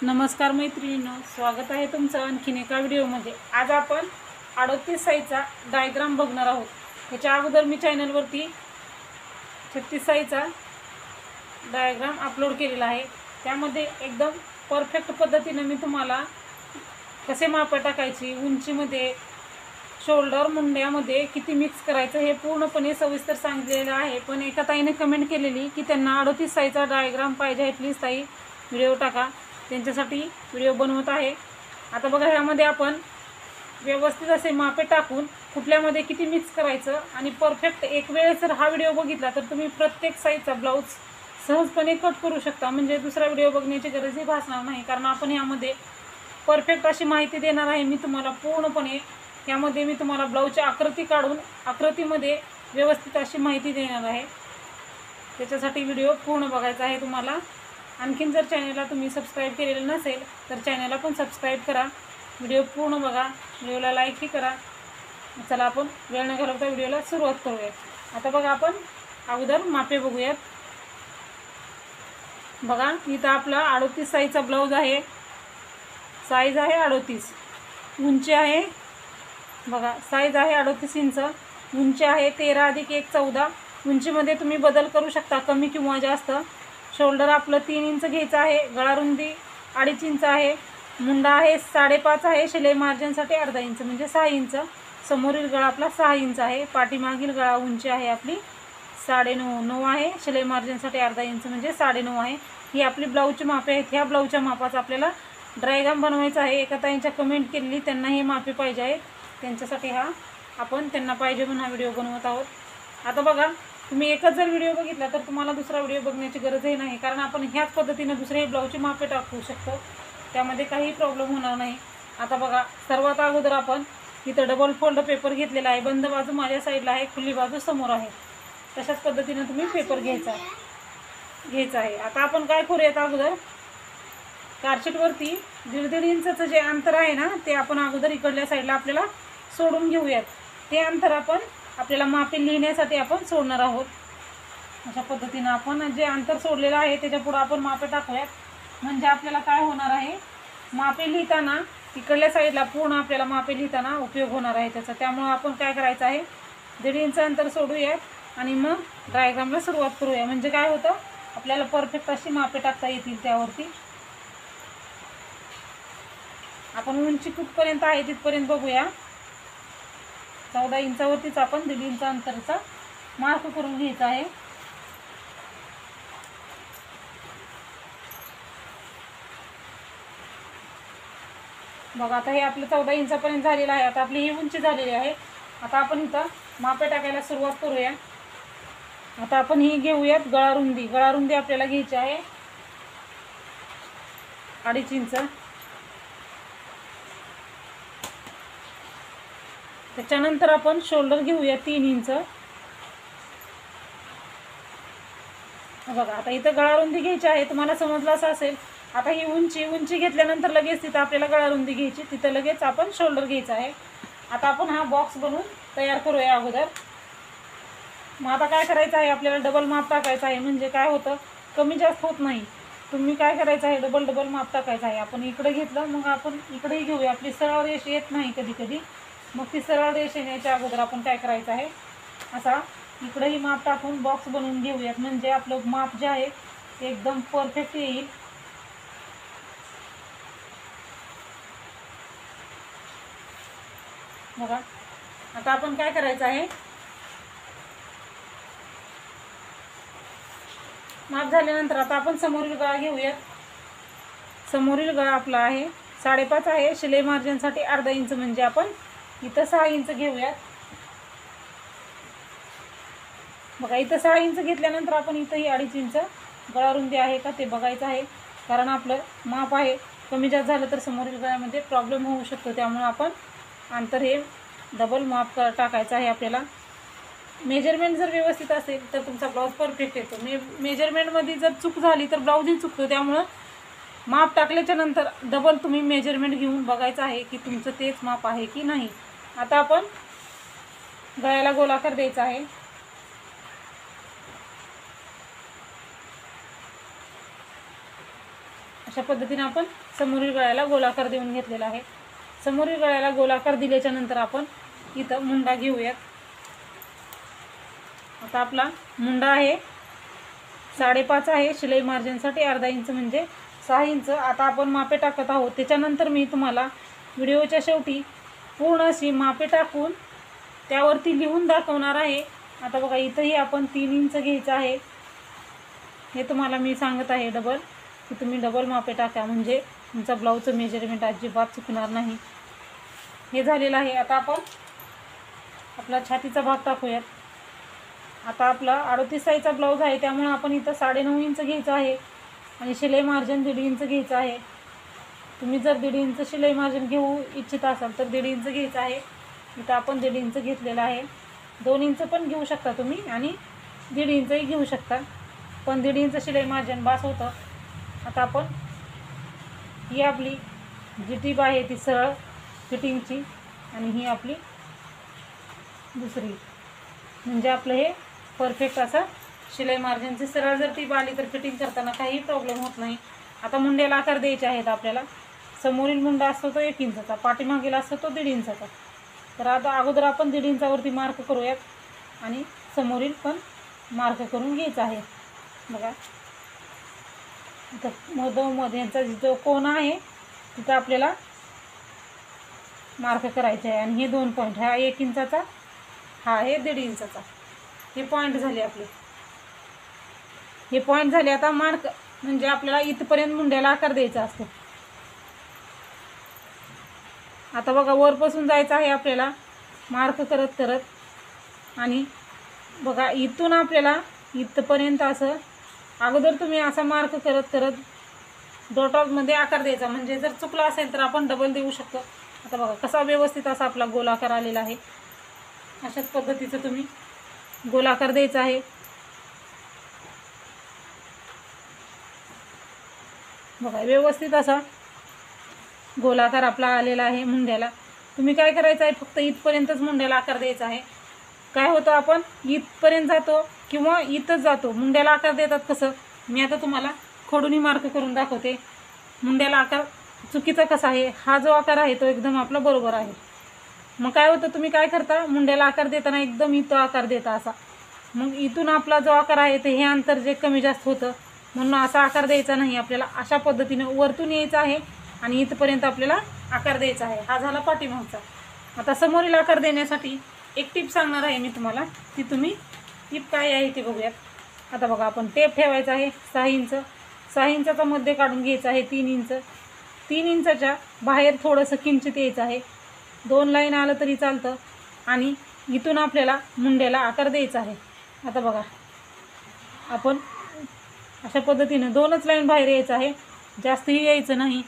नमस्कार मैत्रिणींनो, स्वागत आहे तुमचं आणखीन एका व्हिडिओमध्ये। आज आपण 38 साईजचा डायग्राम बघणार आहोत। ह्याच्या अगोदर मी चॅनलवरती 36 साईजचा डायग्राम अपलोड केलेला आहे। त्यामध्ये एकदम परफेक्ट पद्धतीने मी तुम्हाला कसे माप टाकायची, उंचीमध्ये, शोल्डर, मुंड्यामध्ये किती मिक्स करायचं हे पूर्णपणे सविस्तर सांगितलेलं आहे। पण एका ताईने कमेंट केलेली की त्यांना 38 साईजचा डायग्राम पाहिजे आहे, प्लीज ताई व्हिडिओ टाका। त्यांच्यासाठी व्हिडिओ बनवत आहे। आता बघा, ह्यामध्ये आपण व्यवस्थित असे मापे टाकून कुठल्यामध्ये किती मिक्स करायचं आणि परफेक्ट एक वेळेस जर हा व्हिडिओ बघितला तर तुम्ही प्रत्येक साईजचा ब्लाउज सहजपणे कट करू शकता। म्हणजे दुसरा व्हिडिओ बघण्याची गरजही भासणार नाही, कारण आपण यामध्ये परफेक्ट अशी माहिती देणार आहे। मी तुम्हाला पूर्णपणे यामध्ये मी तुम्हाला ब्लाउजची आकृती काढून आकृतीमध्ये व्यवस्थित अशी माहिती देणार आहे। त्याच्यासाठी व्हिडिओ पूर्ण बघायचा आहे तुम्हाला। आणखीन जर चॅनलला तुम्ही सबस्क्राईब केलेलं नसेल तर चॅनलला पण सबस्क्राईब करा, व्हिडिओ पूर्ण बघा, व्हिडिओला लाईकही करा। चला आपण वेळ न घालवता व्हिडिओला सुरुवात करूयात। आता बघा, आपण अगोदर मापे बघूयात। बघा, इथं आपला 38 साईजचा ब्लाऊज आहे, साईज आहे 38, उंची आहे बघा, साईज आहे 38 इंच, उंची आहे 13 + 1 14। उंचीमध्ये तुम्ही बदल करू शकता, कमी किंवा जास्त। शोल्डर आपलं 3 इंच घ्यायचं आहे, गळा रुंदी 2.5 इंच आहे, मुंडा आहे 5.5 आहे, शिलाई मार्जिनसाठी अर्धा इंच म्हणजे 6 इंच। समोरील गळा आपला 6 इंच आहे, पाठीमागील गळा उंची आहे आपली 9.5 आहे, शिलाई मार्जिनसाठी अर्धा इंच म्हणजे 9.5 आहे। ही आपली ब्लाऊजची मापे आहेत। ह्या ब्लाऊजच्या मापाचा आपल्याला डायग्राम बनवायचा आहे। एका ताईंच्या कमेंट केलेली, त्यांना हे मापे पाहिजे आहेत, त्यांच्यासाठी हा आपण त्यांना पाहिजे म्हणून हा व्हिडिओ बनवत आहोत। आता बघा, तुम्ही एकच जर व्हिडिओ बघितला तर तुम्हाला दुसरा व्हिडिओ बघण्याची गरजही नाही, कारण आपण ह्याच पद्धतीने दुसरे ब्लाऊजची मापे टाकू शकतो, त्यामध्ये काही प्रॉब्लेम होणार नाही। आता बघा, सर्वात अगोदर आपण इथं डबल फोल्ड पेपर घेतलेला आहे, बंद बाजू माझ्या साईडला आहे, खुली बाजू समोर आहे। तशाच पद्धतीने तुम्ही पेपर घ्यायचा आहे। आता आपण काय करूयात, अगोदर कार्डशीटवरती 1.5 इंचाचं जे अंतर आहे ना, ते आपण अगोदर इकडल्या साईडला आपल्याला सोडून घेऊयात। ते अंतर आपण आपल्याला मापे लिहिण्यासाठी आपण सोडणार आहोत। अशा पद्धतीने आपण जे अंतर सोडलेलं आहे त्याच्या पुढे आपण मापे टाकूयात, म्हणजे आपल्याला काय होणार आहे, मापे लिहिताना इकडल्या साईडला पूर्ण आपल्याला मापे लिहिताना उपयोग होणार आहे त्याचा। त्यामुळे आपण काय करायचं आहे, 1.5 इंच अंतर सोडूयात आणि मग डायग्रामला सुरुवात करूया। म्हणजे काय होतं, आपल्याला परफेक्ट अशी मापे टाकता येतील त्यावरती। आपण उंची कुठपर्यंत आहे तिथपर्यंत बघूया। 14 इंचावरतीच आपण 1.5 इंच अंतरचा मार्क करून घ्यायचा आहे। बघा, आता हे आपलं 14 इंचापर्यंत झालेलं आहे। आता आपली ही उंची झालेली आहे। आता आपण इथं मापे टाकायला सुरुवात करूया। आता आपण ही घेऊयात गळा रुंदी। गळा रुंदी आपल्याला घ्यायची आहे 2.5 इंच। त्याच्यानंतर आपण शोल्डर घेऊया 3 इंच। बघा, आता इथं गळा रुंदी घ्यायची आहे, तुम्हाला समजलं असं असेल। आता ही उंची घेतल्यानंतर लगेच तिथं आपल्याला गळा रुंदी घ्यायची, तिथं लगेच आपण शोल्डर घ्यायचा आहे। आता आपण हा बॉक्स बनवून तयार करूया अगोदर। मग आता काय करायचं आहे, आपल्याला डबल माप टाकायचं आहे, म्हणजे काय होतं, कमी जास्त होत नाही। तुम्ही काय करायचं आहे, डबल माप टाकायचं आहे। आपण इकडे घेतलं, मग आपण इकडेही घेऊया। आपली सरळ रेष येत नाही कधी कधी, मग ती सरळ रेष येण्याच्या अगोदर आपण काय करायचं आहे, असा इकडेही माप टाकून बॉक्स बनवून घेऊयात, म्हणजे आपलं माप जे आहे ते एकदम परफेक्ट येईल। बघा, आता आपण काय करायचं आहे, माप झाल्यानंतर आता आपण समोरील गळा घेऊयात। समोरील गळा आपला आहे 5.5 आहे, शिलाई मार्जिनसाठी अर्धा इंच म्हणजे आपण इथं 6 इंच घेऊयात। बघा, इथं 6 इंच घेतल्यानंतर आपण इथंही 2.5 इंच गळा रुंदी आहे का ते बघायचं आहे, कारण आपलं माप आहे कमी जास्त झालं तर समोरील गळ्यामध्ये प्रॉब्लेम होऊ शकतो। त्यामुळे आपण अंतर हे डबल माप टाकायचं आहे आपल्याला। मेजरमेंट जर व्यवस्थित असेल तर तुमचा ब्लाऊज परफेक्ट येतो। मेजरमेंटमध्ये जर चूक झाली तर ब्लाऊजही चुकतो। त्यामुळं माप टाकल्याच्या नंतर डबल तुम्ही मेजरमेंट घेऊन बघायचं आहे की तुमचं तेच माप आहे की नाही। आता आपण गळ्याला गोलाकार द्यायचा आहे। अशा पद्धतीने आपण समोरील गळ्याला गोलाकार देऊन घेतलेला आहे। समोरील गळ्याला गोलाकार दिल्याच्या नंतर आपण इथं मुंडा घेऊयात। आता आपला मुंडा आहे 5.5 आहे, शिलाई मार्जिनसाठी अर्धा इंच म्हणजे 6 इंच। आता आपण मापे टाकत आहोत, त्याच्यानंतर मी तुम्हाला व्हिडिओच्या शेवटी पूर्ण अशी मापे टाकून त्यावरती लिहून दाखवणार आहे। आता बघा इथंही आपण 3 इंच घ्यायचं आहे, हे तुम्हाला मी सांगत आहे डबल, की तुम्ही डबल मापे टाका म्हणजे तुमचा ब्लाऊजचं मेजरमेंट अजिबात चुकणार नाही। हे झालेलं आहे। आता आपण आपला छातीचा भाग टाकूयात। आता आपला 38 साईजचा ब्लाऊज आहे, त्यामुळे आपण इथं 9.5 इंच घ्यायचं आहे आणि शिलाई मार्जिन 1.5 इंच घ्यायचं आहे। तुम्ही जर 1.5 इंच शिलाई मार्जिन घेऊ इच्छित असाल तर 1.5 इंच घ्यायचं आहे। इथं आपण 1.5 इंच घेतलेला आहे। 2 इंच पण घेऊ शकता तुम्ही आणि 1.5 इंचही घेऊ शकता, पण 1.5 इंच शिलाई मार्जिन बास होतं। आता आपण ही आपली जी टीप आहे ती सरळ फिटिंगची आणि ही आपली दुसरी, म्हणजे आपलं हे परफेक्ट असं शिलाई मार्जिनची सरळ जर टीप आली तर फिटिंग करताना काही प्रॉब्लेम होत नाही। आता मुंड्याला आकार द्यायचे आहेत आपल्याला। समोरील मुंडा असतो तो 1 इंचाचा, पाठीमागेला असतो तो 1.5 इंचाचा। तर आता अगोदर आपण 1.5 इंचावरती मार्क करूयात आणि समोरील पण मार्क करून घ्यायचा आहे। बघा इथं मधोमध्यांचा जो कोन आहे तिथं आपल्याला मार्क करायचे आहे आणि हे 2 पॉईंट, हा 1 इंचाचा, हा आहे 1.5 इंचाचा, हे पॉईंट झाले आपले। हे पॉईंट झाले। आता मार्क म्हणजे आपल्याला इथपर्यंत मुंड्याला आकार द्यायचा असतो। आता बघा वरपासून जायचं आहे आपल्याला मार्क करत करत आणि बघा इथून आपल्याला इथपर्यंत असं अगोदर तुम्ही असा मार्क करत करत डॉटमध्ये आकार द्यायचा, म्हणजे जर चुकला असेल तर आपण डबल देऊ शकतो। आता बघा कसा व्यवस्थित असा आपला गोल आकार आलेला आहे। अशाच पद्धतीचं तुम्ही गोल आकार द्यायचा आहे। बघा व्यवस्थित असा गोलाकार आपला आलेला आहे मुंड्याला। तुम्ही काय करायचं आहे, फक्त इथपर्यंतच मुंड्याला आकार द्यायचा आहे। काय होतं आपण इथपर्यंत जातो किंवा इथंच जातो, मुंड्याला आकार देतात कसं मी आता तुम्हाला खोडूनी मार्क करून दाखवते। मुंड्याला आकार चुकीचा कसा आहे, हा जो आकार आहे तो एकदम आपला बरोबर आहे। मग काय होतं, तुम्ही काय करता मुंड्याला आकार देताना एकदम इथं आकार देता असा, मग इथून आपला जो आकार आहे ते हे अंतर जे कमी जास्त होतं, म्हणून असा आकार द्यायचा नाही आपल्याला। अशा पद्धतीने वरतून यायचं आहे आणि इथपर्यंत आपल्याला आकार द्यायचा आहे। हा झाला पाठीमागचा। आता समोरील आकार देण्यासाठी एक टिप सांगणार आहे मी तुम्हाला, ती तुम्ही टिप काय आहे ते बघूयात। आता बघा आपण टेप ठेवायचा आहे 6 इंच, 6 इंचाचा मध्ये काढून घ्यायचा आहे 3 इंच, 3 इंचाच्या बाहेर थोडंसं किंचित यायचं आहे, 2 लाईन आलं तरी चालतं आणि इथून आपल्याला मुंड्याला आकार द्यायचा आहे। आता बघा आपण अशा पद्धतीने 2च लाईन बाहेर यायचं आहे, जास्तही यायचं नाही।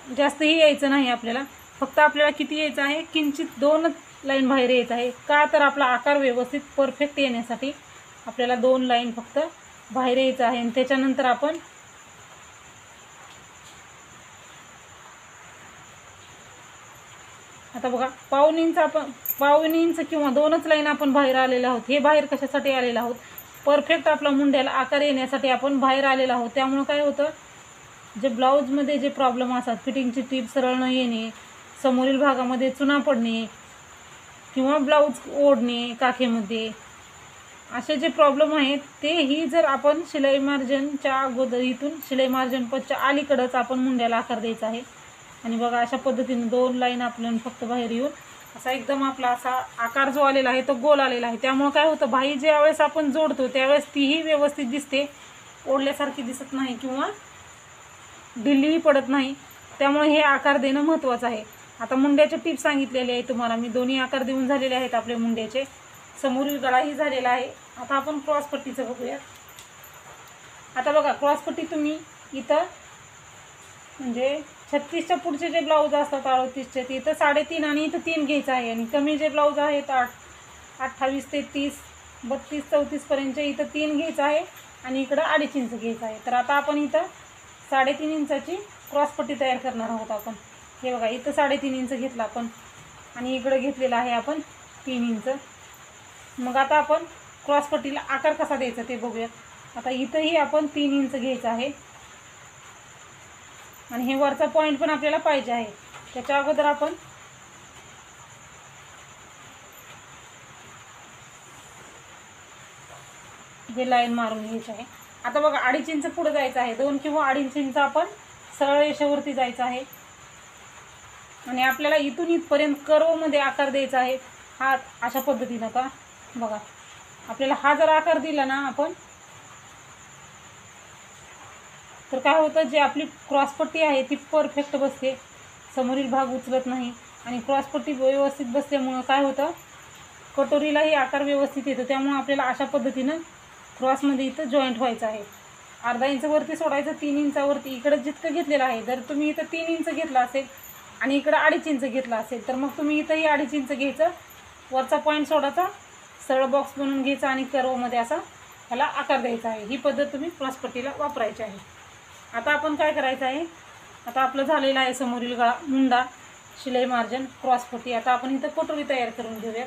जास्तही यायचं नाही आपल्याला, फक्त आपल्याला किती यायचं आहे, किंचित 2 लाईन बाहेर यायचं आहे। का तर आपला आकार व्यवस्थित परफेक्ट येण्यासाठी आपल्याला 2 लाईन फक्त बाहेर यायचं आहे आणि त्याच्यानंतर आपण आता बघा पाऊण इंच किंवा 2च लाईन आपण बाहेर आलेलो आहोत। हे बाहेर कशासाठी आलेलो आहोत, परफेक्ट आपला मुंड्याला आकार येण्यासाठी आपण बाहेर आलेलो आहोत। त्यामुळे काय होतं, जे ब्लाऊजमध्ये जे प्रॉब्लेम असतात, फिटिंगची टीप सरळ न येणे, समोरील भागामध्ये चुना पडणे किंवा ब्लाऊज ओढणे काखेमध्ये, असे जे प्रॉब्लेम आहेत तेही जर आपण शिलाई मार्जिनच्या अगोदर इथून शिलाई मार्जिन पच्या अलीकडंच आपण मुंड्याला आकार द्यायचा आहे। आणि बघा अशा पद्धतीने 2 लाईन आपल्याला फक्त बाहेर येऊन असा एकदम आपला असा आकार जो आलेला आहे तो गोल आलेला आहे। त्यामुळे काय होतं, बाही ज्यावेळेस आपण जोडतो त्यावेळेस तीही व्यवस्थित दिसते, ओढल्यासारखी दिसत नाही किंवा ढिल्लीही पडत नाही। त्यामुळे हे आकार देणं महत्त्वाचं आहे। आता मुंड्याचे टिप सांगितलेले आहे तुम्हाला मी, दोन्ही आकार देऊन झालेले आहेत आपले मुंड्याचे। समोरील गळाही झालेला आहे। आता आपण क्रॉसपट्टीचं बघूया। आता बघा क्रॉसपट्टी तुम्ही इथं म्हणजे 36च्या पुढचे जे ब्लाऊज असतात 38चे ते इथं 3.5 आणि इथं 3 घ्यायचं आहे आणि कमी जे ब्लाऊज आहेत 28 ते 30, 32, 34 पर्यंतचे इथं 3 घ्यायचं आहे आणि इकडं 2.5 इंच घ्यायचं आहे। तर आता आपण इथं 3.5 इंचाची क्रॉसपट्टी तयार करणार आहोत आपण। हे बघा इथं 3.5 इंच घेतला आपण आणि इकडं घेतलेला आहे आपण 3 इंच। मग आता आपण क्रॉसपट्टीला आकार कसा द्यायचा ते बघूयात। आता इथंही आपण 3 इंच घ्यायचं आहे आणि हे वरचा पॉईंट पण आपल्याला पाहिजे आहे. त्याच्या अगोदर आपण हे लाईन मारून घ्यायची आहे. आता बघा 2.5 इंच पुढे जायचं आहे. 2 किंवा 2.5 इंच आपण सरळ रेषेवरती जायचं आहे आणि आपल्याला इथून इथपर्यंत कर्वमध्ये आकार द्यायचा आहे. हा अशा पद्धतीनं का बघा, आपल्याला हा जर आकार दिला ना आपण, तर काय होतं, जे आपली क्रॉसपट्टी आहे ती परफेक्ट बसते, समोरील भाग उचलत नाही आणि क्रॉसपट्टी व्यवस्थित बसल्यामुळं काय होतं, कटोरीलाही आकार व्यवस्थित येतो. त्यामुळं आपल्याला अशा पद्धतीनं क्रॉसमध्ये इथं जॉईंट व्हायचं आहे. अर्धा इंच वरती सोडायचं, 3 इंचावरती इकडं जितकं घेतलेलं आहे. जर तुम्ही इथं 3 इंच घेतला असेल आणि इकडं 2.5 इंच घेतला असेल तर मग तुम्ही इथंही 2.5 इंच घ्यायचं, वरचा पॉईंट सोडायचा, सरळ बॉक्स बनवून घ्यायचा आणि कर्वमध्ये असा ह्याला आकार द्यायचा आहे. ही पद्धत तुम्ही क्रॉसपट्टीला वापरायची आहे. आता आपण काय करायचं आहे, आता आपलं झालेलं आहे समोरील गळा, मुंडा, शिलाई मार्जिन, क्रॉसपट्टी. आता आपण इथं कटोरी तयार करून घेऊया.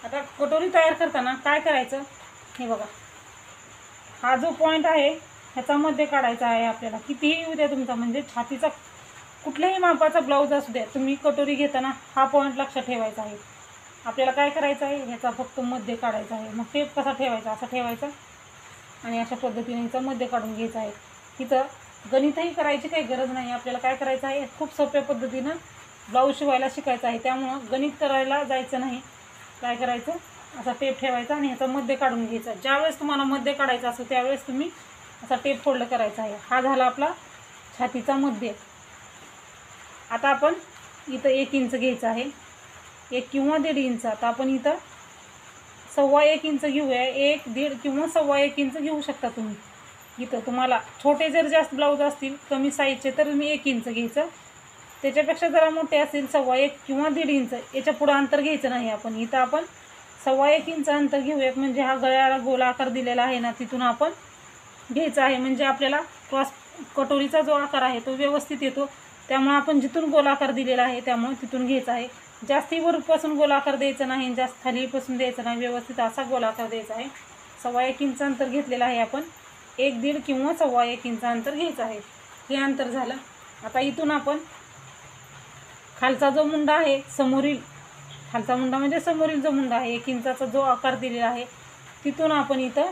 आता कटोरी तयार करताना काय करायचं, हे बघा, हा जो पॉईंट आहे ह्याचा मध्ये काढायचा आहे आपल्याला. कितीही येऊ द्या तुमचा, म्हणजे छातीचा कुठल्याही मापाचा ब्लाऊज असू द्या, तुम्ही कटोरी घेताना हा पॉईंट लक्षात ठेवायचा आहे. आपल्याला काय करायचं आहे, ह्याचा फक्त मध्ये काढायचा आहे. मग टेप कसा ठेवायचा, असा ठेवायचा आणि अशा पद्धतीने ह्याचा मध्ये काढून घ्यायचा आहे. इथं गणितही करायची काही गरज नाही. आपल्याला काय करायचं आहे, खूप सोप्या पद्धतीनं ब्लाऊज शिवायला शिकायचं आहे. त्यामुळं गणित करायला जायचं नाही. काय करायचं, असा टेप ठेवायचा आणि ह्याचा मध्ये काढून घ्यायचा. ज्यावेळेस तुम्हाला मध्ये काढायचा असतो त्यावेळेस तुम्ही असा टेप फोल्ड करायचा आहे. हा झाला आपला छातीचा मध्ये. आता आपण इथं 1 इंच घ्यायचं आहे, 1 किंवा 1.5 इंच. आता आपण इथं 1.25 इंच घेऊया. 1, 1.5 किंवा 1.25 इंच घेऊ शकता तुम्ही. इथं तुम्हाला छोटे जर जास्त ब्लाऊज असतील कमी साईजचे तर तुम्ही 1 इंच घ्यायचं. त्याच्यापेक्षा जरा मोठे असतील 1.25 किंवा 1.5 इंच, याच्या पुढं अंतर घ्यायचं नाही आपण. इथं आपण 1.25 इंच अंतर घेऊयात. म्हणजे हा गळ्याला गोल आकार दिलेला आहे ना, तिथून आपण घ्यायचा आहे. म्हणजे आपल्याला क्रॉस कटोरीचा जो आकार आहे तो व्यवस्थित येतो. त्यामुळे आपण जिथून गोल आकार दिलेला आहे त्यामुळे तिथून घ्यायचा आहे. जास्ती वरपासून गोल आकार द्यायचा नाही, जास्त खालीपासून द्यायचा नाही, व्यवस्थित असा गोल आकार द्यायचा आहे. 1.25 इंच अंतर घेतलेलं आहे आपण. 1, 1.5 किंवा 1.25 इंच अंतर घ्यायचं आहे. हे अंतर झालं. आता इथून आपण खालचा जो मुंडा आहे, समोरील खालचा मुंडा म्हणजे समोरील जो मुंडा आहे 1 इंचाचा जो आकार दिलेला आहे, तिथून आपण इथं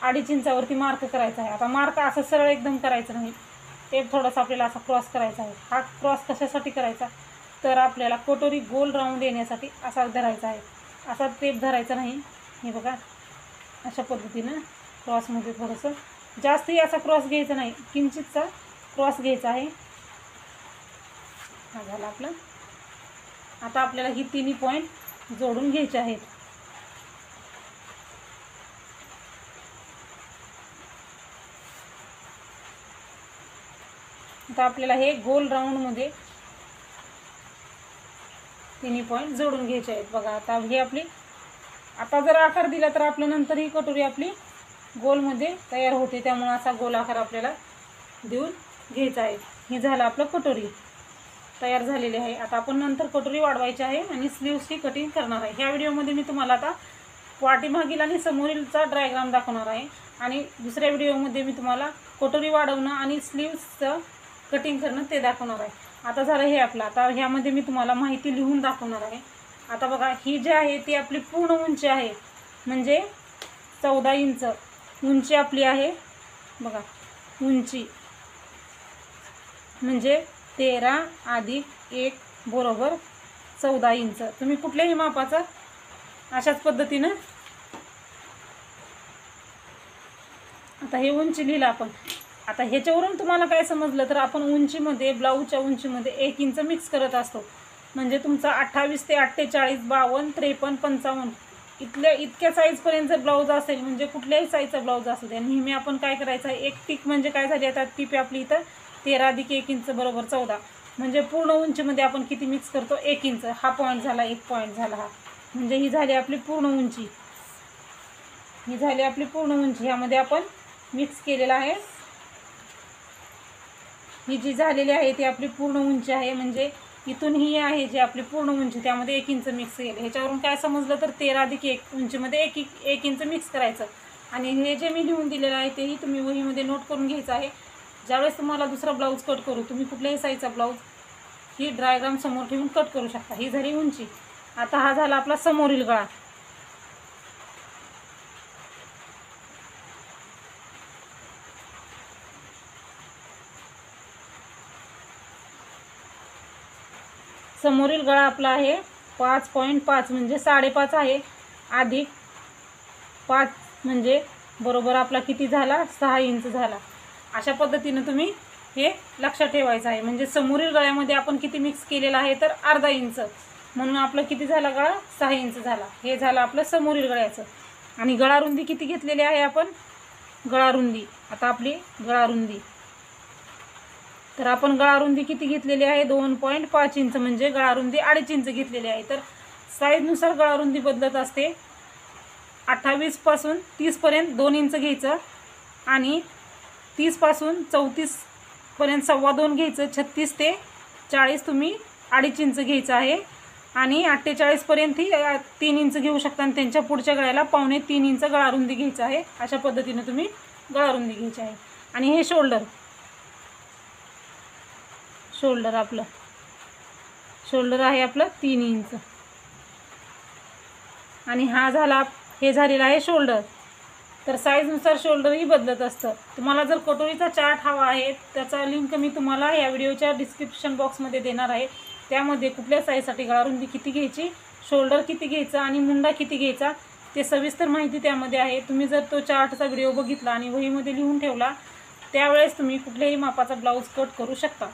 2.5 इंचावरती मार्क करायचा आहे. आता मार्क असं सरळ एकदम करायचं नाही, टेप थोडासा आपल्याला असा क्रॉस करायचा आहे. हा क्रॉस कशासाठी करायचा, तर आपल्याला कटोरी गोल राऊंड येण्यासाठी असा धरायचा आहे. असा टेप धरायचा नाही. हे बघा, अशा पद्धतीनं क्रॉसमध्ये थोडंसं जास्तही असा क्रॉस घ्यायचा नाही, किंचितचा क्रॉस घ्यायचा आहे. हा झाला आपला. आता आपल्याला ही तिन्ही पॉईंट जोडून घ्यायचे आहेत. आता आपल्याला हे गोल राऊंडमध्ये तिन्ही पॉईंट जोडून घ्यायचे आहेत. बघा, आता हे आपली, आता जर आकार दिला तर आपल्या नंतर ही कटोरी आपली गोलमध्ये तयार होते. त्यामुळे असा गोल आकार आपल्याला देऊन घ्यायचा आहे. हे झालं आपलं कटोरी तयार झालेली आहे. आता आपण नंतर कटोरी वाढवायची आहे आणि स्लीव्सची कटिंग करणार आहे. ह्या व्हिडिओमध्ये मी तुम्हाला आता पाठीमागील आणि समोरीलचा डायग्राम दाखवणार आहे आणि दुसऱ्या व्हिडिओमध्ये मी तुम्हाला कटोरी वाढवणं आणि स्लीव्सचं कटिंग करणं ते दाखवणार आहे. आता झालं हे आपलं. आता ह्यामध्ये मी तुम्हाला माहिती लिहून दाखवणार आहे. आता बघा, ही जी आहे ती आपली पूर्ण उंची आहे, म्हणजे 14 इंच उंची आपली आहे. बघा, उंची म्हणजे 13 + 1 बरोबर 14 इंच. तुम्ही कुठल्याही मापाचा अशाच पद्धतीनं आता हे उंची लिहिलं आपण. आता ह्याच्यावरून तुम्हाला काय समजलं, तर आपण उंचीमध्ये, ब्लाऊजच्या उंचीमध्ये 1 इंच मिक्स करत असतो. म्हणजे तुमचा 28 ते 48, 52, 53, 55 इतक्या साईजपर्यंत जर ब्लाऊज असेल, म्हणजे कुठल्याही साईजचा ब्लाऊज असू द्या, नेहमी आपण काय करायचं आहे, एक टिक म्हणजे काय झाली, आता टिप आपली इथं 13 + 1 इंच बरोबर 14. म्हणजे पूर्ण उंचीमध्ये आपण किती मिक्स करतो, 1 इंच. हा पॉईंट झाला, 1 पॉईंट झाला हा. म्हणजे ही झाली आपली पूर्ण उंची. ही झाली आपली पूर्ण उंची. ह्यामध्ये आपण मिक्स केलेला आहे. ही जी झालेली आहे ती आपली पूर्ण उंची आहे. म्हणजे इथून ही आहे जी आपली पूर्ण उंची, त्यामध्ये 1 इंच मिक्स केलं. ह्याच्यावरून काय समजलं, तर 13 + 1 उंचीमध्ये 1 इंच मिक्स करायचं आणि हे जे मी लिहून दिलेलं आहे तेही तुम्ही वहीमध्ये नोट करून घ्यायचं आहे. ज्यावेळेस तुम्हाला दुसरा ब्लाऊज कट करू, तुम्ही कुठल्याही साईजचा ब्लाऊज ही डायग्राम समोर ठेवून कट करू शकता. ही झाली उंची. आता हा झाला आपला समोरील गळा. समोरील गळा आपला आहे 5.5 म्हणजे 5.5 आहे, अधिक 5 म्हणजे बरोबर आपला किती झाला, 6 इंच झाला. अशा पद्धतीने तुम्ही हे लक्षात ठेवायचं आहे. म्हणजे समोरील गळ्यामध्ये आपण किती मिक्स केलेला आहे तर अर्धा इंच, म्हणून आपलं किती झाला गळा, 6 इंच झाला. हे झालं आपलं समोरील गळ्याचं. आणि गळारुंदी किती घेतलेली आहे आपण, गळारुंदी आता आपली गळारुंदी, तर आपण गळारुंदी किती घेतलेली आहे, 2.5 इंच म्हणजे गळारुंदी 2.5 इंच घेतलेली आहे. तर साईजनुसार गळारुंदी बदलत असते. 28 पासून 30 पर्यंत 2 इंच घ्यायचं आणि 30 पासून 34 पर्यंत 2.25 घ्यायचं. 36 ते 40 तुम्ही 2.5 इंच घ्यायचं आहे आणि 48 पर्यंत ही 3 इंच घेऊ शकता आणि त्यांच्या पुढच्या गळ्याला 2.25 इंच गळारुंदी घ्यायचं आहे. अशा पद्धतीने तुम्ही गळारुंदी घ्यायची आहे. आणि हे शोल्डर आपलं शोल्डर आहे आपलं 3 इंच आणि हा झाला, हे झालेला आहे शोल्डर. तर साईजनुसार शोल्डरही बदलत असतं. तुम्हाला जर कटोरीचा चार्ट हवा आहे त्याचा लिंक मी तुम्हाला या व्हिडिओच्या डिस्क्रिप्शन बॉक्समध्ये देणार आहे. त्यामध्ये कुठल्या साईजसाठी गळारुंदी किती घ्यायची, शोल्डर किती घ्यायचा आणि मुंडा किती घ्यायचा ते सविस्तर माहिती त्यामध्ये आहे. तुम्ही जर तो चार्टचा व्हिडिओ बघितला आणि वहीमध्ये लिहून ठेवला त्यावेळेस तुम्ही कुठल्याही मापाचा ब्लाऊज कट करू शकता.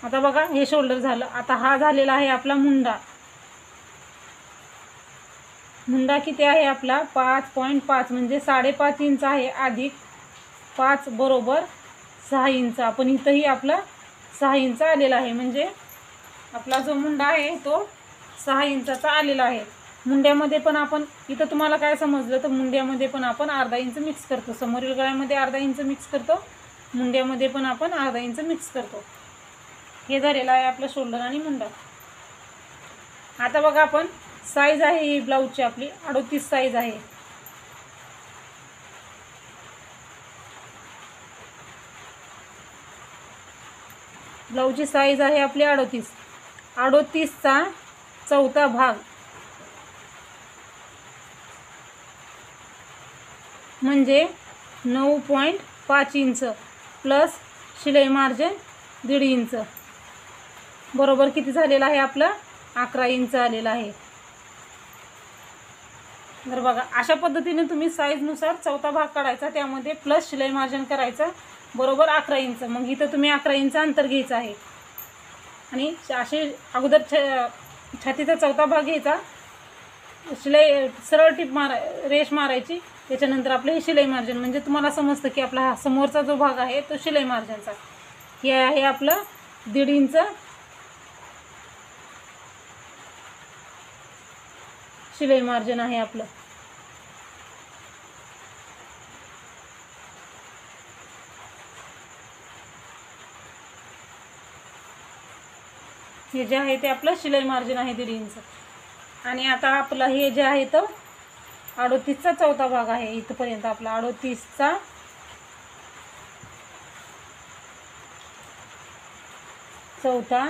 आता बघा हे शोल्डर झालं. आता हा झालेला आहे आपला मुंडा. मुंडा किती आहे आपला 5.5 म्हणजे 5.5 इंच आहे, अधिक 5 बरोबर 6 इंच. आपण इथंही आपला 6 इंच आलेला आहे. म्हणजे आपला जो मुंडा आहे तो 6 इंचाचा आलेला आहे. मुंड्यामध्ये पण आपण इथं तुम्हाला काय समजलं तर मुंड्यामध्ये पण आपण अर्धा इंच मिक्स करतो. समोरील गळ्यामध्ये अर्धा इंच मिक्स करतो, मुंड्यामध्ये पण आपण अर्धा इंच मिक्स करतो. हे झालेलं आहे आपलं शोल्डर आणि मुंडा. आता बघा आपण साईज आहे ही ब्लाऊजची आपली 38 साईज आहे. ब्लाऊजची साईज आहे आपली 38. 38चा 4था भाग म्हणजे 9.5 इंच प्लस शिलाई मार्जिन 1.5 इंच बरोबर किती झालेला आहे आपलं 11 इंच आलेला आहे. तर बघा अशा पद्धतीने तुम्ही साईजनुसार 4था भाग काढायचा, त्यामध्ये प्लस शिलाई मार्जिन करायचं बरोबर 11 इंच. मग इथं तुम्ही 11 इंच अंतर घ्यायचं आहे आणि असे अगोदर छातीचा 4था भाग घ्यायचा, शिलाई सरळ टिप रेष मारायची, त्याच्यानंतर आपलं हे शिलाई मार्जिन. म्हणजे तुम्हाला समजतं की आपला हा समोरचा जो भाग आहे तो शिलाई मार्जिनचा. हे आहे आपलं 1.5 इंच शिलाई मार्जिन आहे आपलं. हे जे आहे ते आपलं शिलाई मार्जिन आहे 1.5 इंच. आणि आता आपलं हे जे आहे तो 38चा 4था भाग आहे. इथपर्यंत आपला 38चा 4था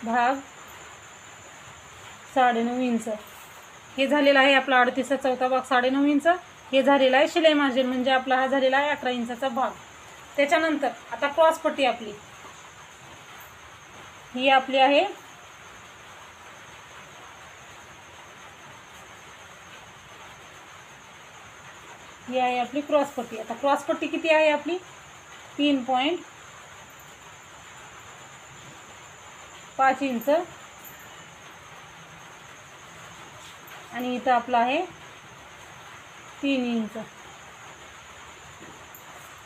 भाग 9.5 इंच. हे झालेला आहे आपला 38चा 4था भाग 9.5 इंच. हे झालेला आहे शिलाई मार्जिन म्हणजे आपला हा झालेला आहे 11 इंचाचा भाग. त्याच्यानंतर आता क्रॉस पट्टी आपली ही आपली आहे ही आहे आपली क्रॉस पट्टी. आता क्रॉस पट्टी किती आहे आपली 3.5 इंच आणि इथं आपलं आहे 3 इंच.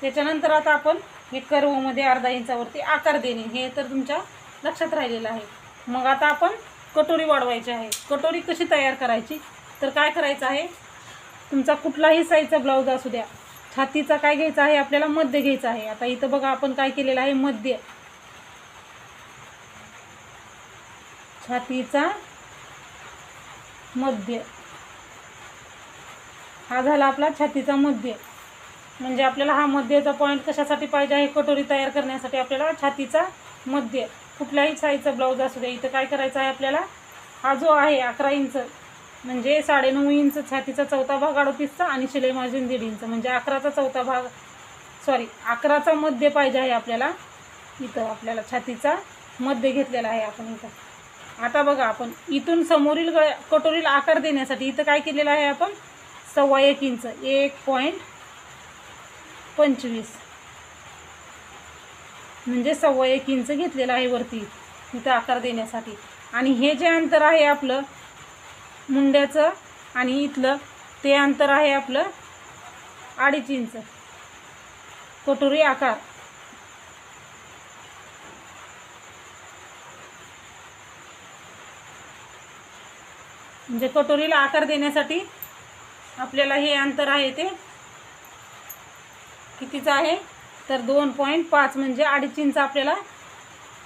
त्याच्यानंतर आता आपण हे कर्वमध्ये अर्धा इंचावरती आकार देणे हे तर तुमच्या लक्षात राहिलेलं आहे. मग आता आपण कटोरी वाढवायची आहे. कटोरी कशी तयार करायची तर काय करायचं आहे, तुमचा कुठलाही साईजचा ब्लाऊज असू द्या, छातीचा काय घ्यायचा आहे आपल्याला मध्य घ्यायचा आहे. आता इथं बघा आपण काय केलेलं आहे मध्य, छातीचा मध्य हा झाला आपला छातीचा मध्य. म्हणजे आपल्याला हा मध्यचा पॉईंट कशासाठी पाहिजे आहे, कटोरी तयार करण्यासाठी आपल्याला छातीचा मध्य. कुठल्याही साईजचा ब्लाऊज असू द्या, इथं काय करायचं आहे आपल्याला, हा जो आहे 11 इंच म्हणजे 9.5 इंच छातीचा चौथा भाग 38चा आणि शिलाई मार्जिन 1.5 इंच म्हणजे 11चा चौथा भाग 11चा मध्य पाहिजे आहे आपल्याला. इथं आपल्याला छातीचा मध्य घेतलेला आहे आपण इथं. आता बघा, आपण इथून समोरील कटोरीला आकार देण्यासाठी इथं काय केलेलं आहे आपण, 1.25 इंच 1.25 म्हणजे 1.25 इंच घेतलेलं आहे वरती इथं आकार देण्यासाठी. आणि हे जे अंतर आहे आपलं मुंड्याचं आणि इथलं, ते अंतर आहे आपलं 2.5 इंच कटोरी आकार. म्हणजे कटोरीला आकार देण्यासाठी आपल्याला हे अंतर आहे ते कितीचं आहे तर 2.5 म्हणजे 2.5 इंच आपल्याला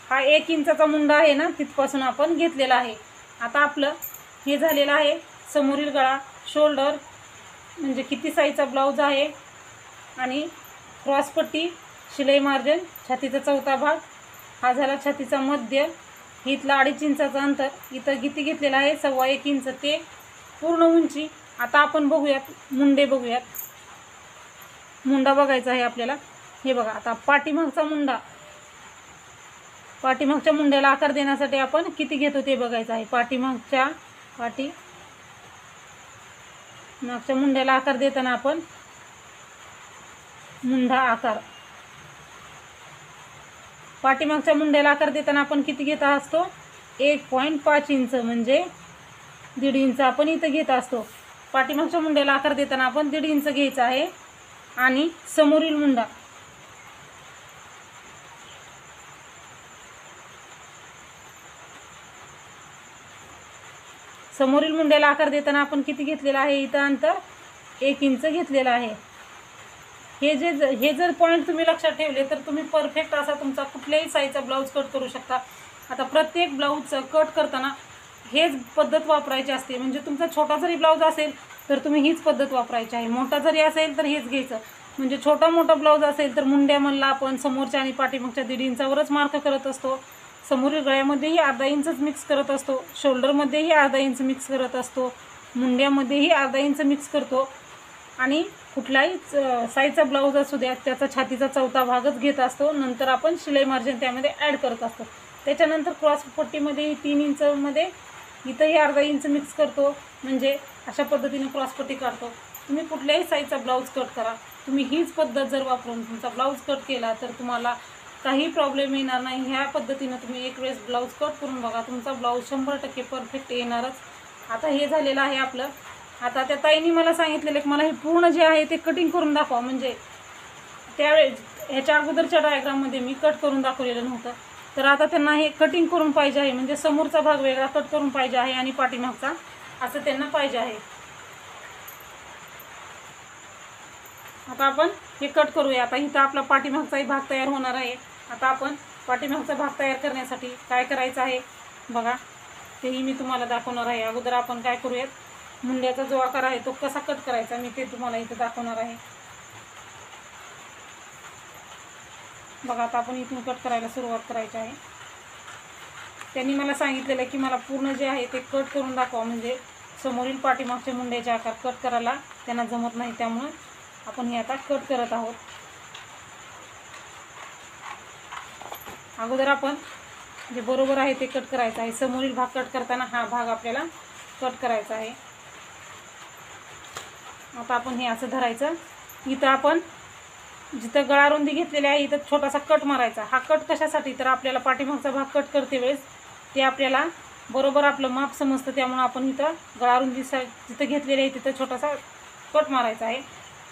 हा 1 इंचाचा मुंडा आहे ना तिथपासून आपण घेतलेला आहे. आता आपलं हे झालेलं आहे समोरील गळा, शोल्डर म्हणजे किती साईजचा ब्लाऊज आहे आणि क्रॉसपट्टी, शिलाई मार्जिन, छातीचा चौथा भाग, हा झाला छातीचा मध्य. इथला 2.5 इंचाचं अंतर इथं किती घेतलेलं आहे 1.25 इंच ते पूर्ण उंची. आता आपण बघूयात मुंडे, बघूयात मुंडा बघायचा आहे आपल्याला. हे बघा, आता पाठीमागचा मुंडा, पाठीमागच्या मुंड्याला आकार देण्यासाठी आपण किती घेतो ते बघायचं आहे. पाठीमागच्या मुंड्याला आकार देताना आपण मुंडा आकार, पाठीमागच्या मुंड्याला आकार देताना आपण किती घेत असतो 1.5 इंच म्हणजे 1.5 इंच आपण इथं घेत असतो. पाठीमागच्या मुंड्याला आकार देताना आपण 1.5 इंच घ्यायचा आहे. आणि समोरील मुंडा, समोरील मुंड्याला आकार देताना आपण किती घेतलेला आहे इथं अंतर 1 इंच घेतलेला आहे. हे जर पॉईंट तुम्ही लक्षात ठेवले तर तुम्ही परफेक्ट असा तुमचा कुठल्याही साईजचा ब्लाऊज कट करू शकता. आता प्रत्येक ब्लाऊजचं कट करताना हेच पद्धत वापरायची असते. म्हणजे तुमचा छोटा जरी ब्लाऊज असेल तर तुम्ही हीच पद्धत वापरायची आहे, मोठा जरी असेल तर हेच घ्यायचं. म्हणजे छोटा मोठा ब्लाऊज असेल तर मुंड्यामधला आपण समोरच्या आणि पाठीमागच्या 1.5 इंचावरच मार्क करत असतो. समोरील गळ्यामध्येही 1/2 इंचच मिक्स करत असतो, शोल्डरमध्येही 1/2 इंच मिक्स करत असतो, मुंड्यामध्येही 1/2 इंच मिक्स करतो. आणि कुठलाही साईजचा ब्लाऊज असू द्या त्याचा छातीचा चौथा भागच घेत असतो. नंतर आपण शिलाई मार्जिन त्यामध्ये ॲड करत असतो. त्याच्यानंतर क्रॉसपट्टीमध्ये 3 इंचमध्ये इथंही 1/2 इंच मिक्स करतो. म्हणजे अशा पद्धतीने क्रॉसपट्टी काढतो. तुम्ही कुठल्याही साईजचा ब्लाऊज कट करा, तुम्ही हीच पद्धत जर वापरून तुमचा ब्लाऊज कट केला तर तुम्हाला काही प्रॉब्लेम येणार नाही. ह्या पद्धतीनं तुम्ही एक वेळेस ब्लाऊज कट करून बघा, तुमचा ब्लाऊज 100% परफेक्ट येणारच. आता हे झालेलं आहे आपलं. आता त्या ताईंनी मला सांगितलेलं की मला हे पूर्ण जे आहे ते कटिंग करून दाखवा. म्हणजे त्यावेळेस ह्याच्या अगोदरच्या डायग्राममध्ये मी कट करून दाखवलेलं नव्हतं, तर आता त्यांना हे कटिंग करून पाहिजे आहे. म्हणजे समोरचा भाग वेगळा कट करून पाहिजे आहे आणि पाठीमागचा असं त्यांना पाहिजे आहे. आता आपण हे कट करूया. आता इथं आपला पाठीमागचाही भाग तयार होणार आहे. आता आपण पाठीमागचा भाग तयार करण्यासाठी काय करायचं आहे बघा, तेही मी तुम्हाला दाखवणार आहे. अगोदर आपण काय करूयात, मुंड्याचा जो आकार आहे तो कसा कट करायचा मी ते तुम्हाला इथं दाखवणार आहे. बघा, आता आपण इथून कट करायला सुरुवात करायची आहे. त्यांनी मला सांगितलेलं की मला पूर्ण जे आहे ते कट करून दाखवा. म्हणजे समोरील पाठीमागच्या मुंड्याचे आकार कट करायला त्यांना जमत नाही, त्यामुळे आपण हे आता कट करत आहोत. अगोदर आपण जे बरोबर आहे ते कट करायचं आहे. समोरील भाग कट करताना हा भाग आपल्याला कट करायचा आहे. आता आपण हे असं धरायचं. इथं आपण जिथं गळारुंदी घेतलेली आहे इथं छोटासा कट मारायचा. हा कट कशासाठी तर आपल्याला पाठीमागचा भाग कट करते वेळेस ते आपल्याला बरोबर आपलं माप समजतं, त्यामुळे आपण इथं गळारुंदी जिथं घेतलेली आहे तिथं छोटासा कट मारायचा आहे.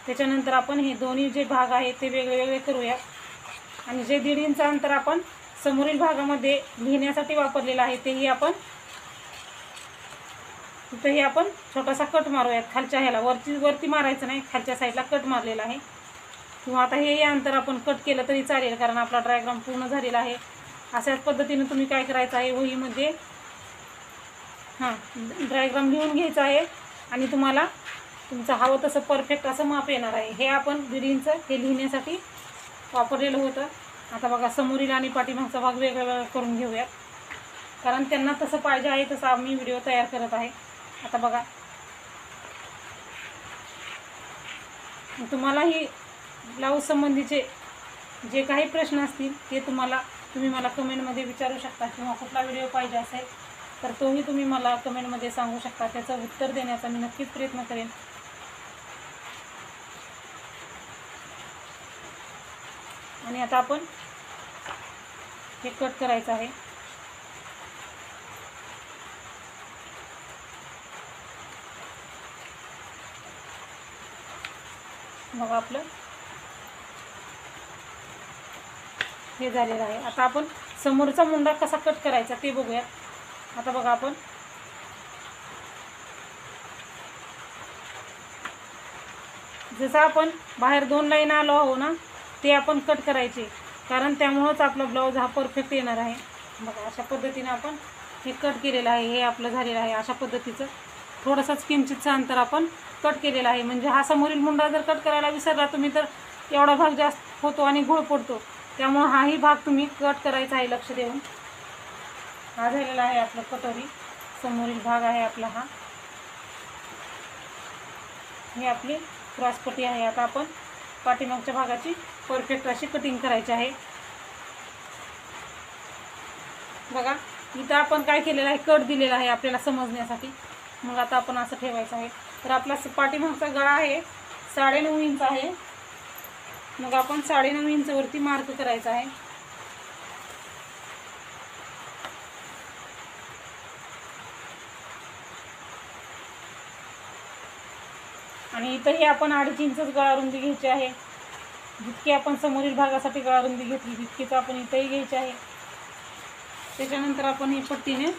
त्याच्यानंतर आपण हे दोन्ही जे भाग आहेत ते वेगळे वेगळे करूया. आणि जे 1.5 इंच अंतर आपण समोरील भागामध्ये लिहिण्यासाठी वापरलेलं आहे तेही आपण तिथंही आपण छोटासा कट मारूयात. खालच्या ह्याला वरती मारायचं नाही, खालच्या साईडला कट मारलेला आहे. किंवा आता हे अंतर आपण कट केलं तरी चालेल, कारण आपला डायग्राम पूर्ण झालेला आहे. अशाच पद्धतीने तुम्ही काय करायचं आहे, वहीमध्ये डायग्राम लिहून घ्यायचा आहे आणि तुम्हाला तुमचं हवं तसं परफेक्ट असं माप येणार आहे. हे आपण 1.5 इंच हे लिहिण्यासाठी वापरलेलं होतं. आता बघा समोरील आणि पाठीमागचा भाग वेगळा वेगळा करून घेऊयात, कारण त्यांना तसं पाहिजे आहे तसं आम्ही व्हिडिओ तयार करत आहे. आता बघा, तुम्हालाही ब्लाऊज संबंधीचे जे काही प्रश्न असतील ते तुम्ही मला कमेंटमध्ये विचारू शकता, किंवा कुठला व्हिडिओ पाहिजे असेल तर तोही तुम्ही मला कमेंटमध्ये सांगू शकता. त्याचं उत्तर देण्याचा मी नक्कीच प्रयत्न करेन. आणि आता आपण हे कट करायचं आहे. बघा आपलं हे झालेलं आहे. आता आपण समोरचा मुंडा कसा कट करायचा ते बघूया. आता बघा, आपण जसं आपण बाहेर 2 लाईन आलो आहो ना, ते आपण कट करायचे, कारण त्यामुळंच आपला ब्लाऊज हा परफेक्ट येणार आहे. बघा अशा पद्धतीने आपण हे कट केलेलं आहे. हे आपलं झालेलं आहे. अशा पद्धतीचं थोडंसंच किंचितचं अंतर आपण कट केलेलं आहे. म्हणजे हा समोरील मुंडा जर कट करायला विसरला तुम्ही तर एवढा भाग जास्त होतो आणि घोळ पडतो. त्यामुळं हाही भाग तुम्ही कट करायचा आहे लक्ष देऊन. हा झालेला आहे आपलं कटोरी, समोरील भाग आहे आपला हा. ही आपली क्रॉसपट्टी आहे. आता आपण पाठीमागच्या भागाची परफेक्ट अशी कटिंग करायची आहे. बघा इथं आपण काय केलेलं आहे, कट दिलेला आहे आपल्याला समजण्यासाठी. मग आता आपण असं ठेवायचं आहे. तर आपला पाठीमागचा गळा आहे 9.5 इंच आहे. मग आपण 9.5 इंचवरती मार्क करायचा आहे. आणि इथंही आपण 2.5 इंचच गळा रुंदी घ्यायची आहे. जितकी आपण समोरील भागासाठी गळा रुंदी घेतली तितकीच आपण इथंही घ्यायची आहे. त्याच्यानंतर आपण हे पट्टीने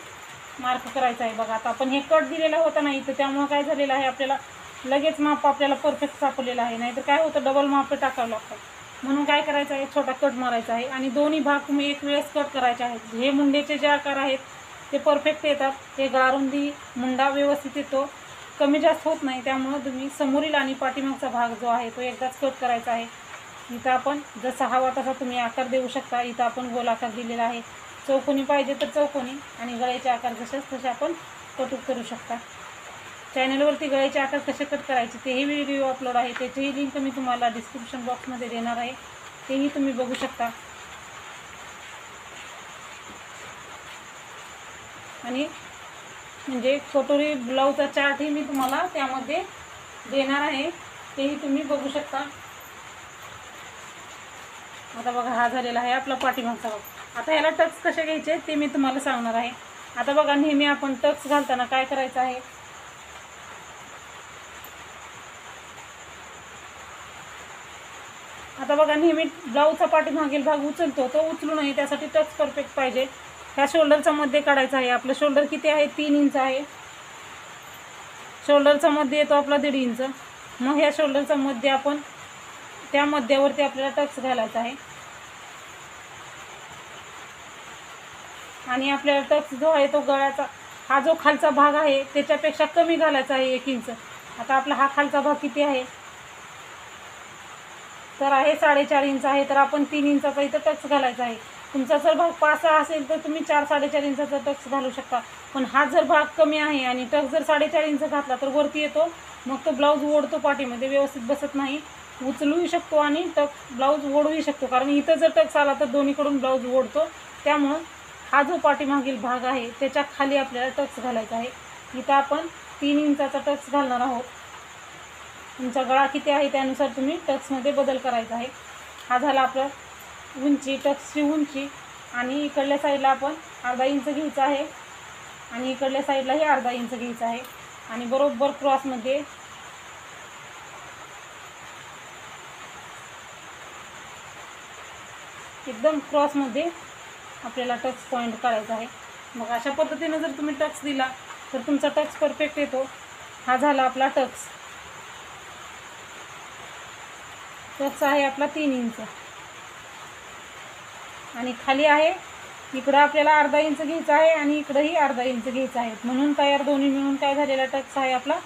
मार्क करायचं आहे. बघा आता आपण हे कट दिलेला होता नाही तर त्यामुळं काय झालेलं आहे, आपल्याला लगेच माप आपल्याला परफेक्ट सापडलेलं आहे. नाहीतर काय होतं, डबल माप टाकावं लागतं. म्हणून काय करायचं आहे, छोटा कट मारायचा आहे. आणि दोन्ही भाग तुम्ही एक वेळेस कट करायचे आहेत. हे मुंडेचे जे आकार आहेत ते परफेक्ट येतात. ते गळा रुंदी मुंडा व्यवस्थित येतो, कमी जास्त होत नाही. त्यामुळं तुम्ही समोरील आणि पाठीमागचा भाग जो आहे तो एकदाच कट करायचा आहे. इथं आपण जसा हवा तसा तुम्ही आकार देऊ शकता. इथं आपण गोल आकार दिलेला आहे. चौकोनी पाहिजे तर चौकोनी, आणि गळ्याचे आकार तसे आपण कट करू शकता. चॅनलवरती गळ्याचे आकार कसे कट करायचे तेही व्हिडिओ अपलोड आहे. त्याचीही लिंक मी तुम्हाला डिस्क्रिप्शन बॉक्समध्ये देणार आहे. तेही तुम्ही बघू शकता. आणि म्हणजे कटोरी ब्लाऊजचा चार्टही मी तुम्हाला त्यामध्ये देणार आहे. तेही तुम्ही बघू शकता. आता बघा हा झालेला आहे आपला पाठीमागचा भाग. आता याला टक्स कसे घ्यायचे ते मी तुम्हाला सांगणार आहे. आता बघा, नेहमी आपण टक्स घालताना काय करायचं आहे, आता बघा नेहमी ब्लाऊजचा पाठीमागील भाग उचलतो, तो उचलू नये त्यासाठी टक्स परफेक्ट पाहिजे. ह्या शोल्डरचा मध्ये काढायचा आहे. आपलं शोल्डर किती आहे, 3 इंच आहे. शोल्डरचा मध्ये येतो आपला 1.5 इंच. मग ह्या शोल्डरचा मध्ये आपण त्या मध्यावरती आपल्याला टक्स घालायचा आहे. आणि आपल्याला टक्स जो आहे तो गळ्याचा हा जो खालचा भाग आहे त्याच्यापेक्षा कमी घालायचा आहे 1 इंच. आता आपला हा खालचा भाग किती आहे, तर आहे 4.5 इंच आहे. तर आपण 3 इंचाचा इथं टक्स घालायचा आहे. तुमचा जर भाग 5 असेल तर तुम्ही 4-4.5 इंचाचा टक्स घालू शकता. पण हा जर भाग कमी आहे आणि टक्स जर 4.5 इंच घातला तर वरती येतो, मग तो ब्लाऊज ओढतो, पाठीमध्ये व्यवस्थित बसत नाही. उचलूही शकतो आणि ब्लाऊज ओढूही शकतो, कारण इथं जर टक्स आला तर दोन्हीकडून ब्लाऊज ओढतो. त्यामुळं हा जो पाठीमागील भाग आहे त्याच्या खाली आपल्याला टक्स घालायचा आहे. इथं आपण 3 इंचाचा टक्स घालणार आहोत. तुमचा गळा किती आहे त्यानुसार तुम्ही टक्समध्ये बदल करायचा आहे. हा झाला आपला उंची, टक्सची उंची. आणि इकडल्या साईडला आपण 1/2 इंच घ्यायचं आहे आणि इकडल्या साईडलाही 1/2 इंच घ्यायचं आहे. आणि बरोबर क्रॉसमध्ये एकदम क्रॉसमध्ये आपल्याला टक्स पॉईंट काढायचा आहे. मग अशा पद्धतीने जर तुम्ही टक्स दिला तर तुमचा टक्स परफेक्ट येतो. हा झाला आपला टक्स. टक्स आहे आपला 3 इंच आणि खाली आहे इकडं आपल्याला 1/2 इंच घ्यायचा आहे आणि इकडंही 1/2 इंच घ्यायचं आहे. म्हणून तयार दोन्ही मिळून काय झालेला टक्स आहे आपला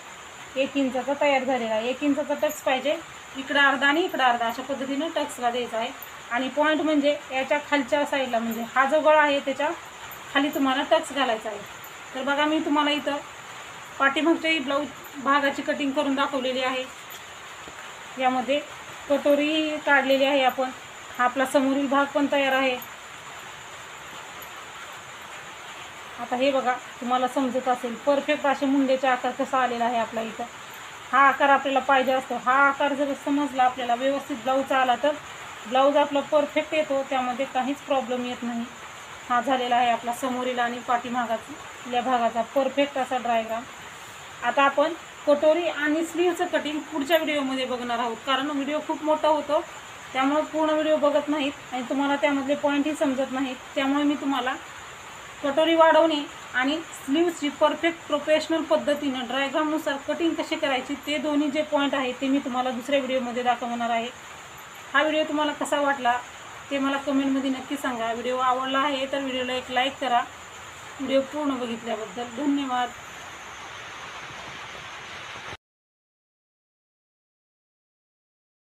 1 इंचाचा तयार झालेला आहे. 1 इंचाचा टक्स पाहिजे, इकडं अर्धा आणि इकडं अर्धा अशा पद्धतीनं टक्सला द्यायचा आहे. आणि पॉईंट म्हणजे याच्या खालच्या साईडला, म्हणजे हा जो गळा आहे त्याच्या खाली तुम्हाला टक्स घालायचा आहे. तर बघा मी तुम्हाला इथं पाठीमागच्याही ब्लाऊज भागाची कटिंग करून दाखवलेली आहे. यामध्ये कटोरी काढलेली आहे आपण. हा आपला समोरील भाग पण तयार आहे. आता हे बघा तुम्हाला समजत असेल परफेक्ट असे मुंड्याचा आकार कसा आलेला आहे आपला इथं. हा आकार आपल्याला पाहिजे असतो. हा आकार जर समजला आपल्याला व्यवस्थित ब्लाऊजचा आला तर ब्लाऊज आपला परफेक्ट येतो, त्यामध्ये काहीच प्रॉब्लेम येत नाही. हा झालेला आहे आपला समोरील आणि पाठीमागाच्या भागाचा परफेक्ट असा डायग्राम. आता आपण कटोरी आणि स्लीवचं कटिंग पुढच्या व्हिडिओमध्ये बघणार आहोत, कारण व्हिडिओ खूप मोठा होतो त्यामुळे पूर्ण व्हिडिओ बघत नाहीत आणि तुम्हाला त्यामधले पॉईंटही समजत नाहीत. त्यामुळे मी तुम्हाला कटोरी वाढवणे आणि स्लीव्सची परफेक्ट प्रोफेशनल पद्धतीनं डायग्रामनुसार कटिंग कशी करायची ते दोन्ही जे पॉईंट आहेत ते मी तुम्हाला दुसऱ्या व्हिडिओमध्ये दाखवणार आहे. हा व्हिडिओ तुम्हाला कसा वाटला ते मला कमेंटमध्ये नक्की सांगा. व्हिडिओ आवडला आहे तर व्हिडिओला एक लाईक करा. व्हिडिओ पूर्ण बघितल्याबद्दल धन्यवाद.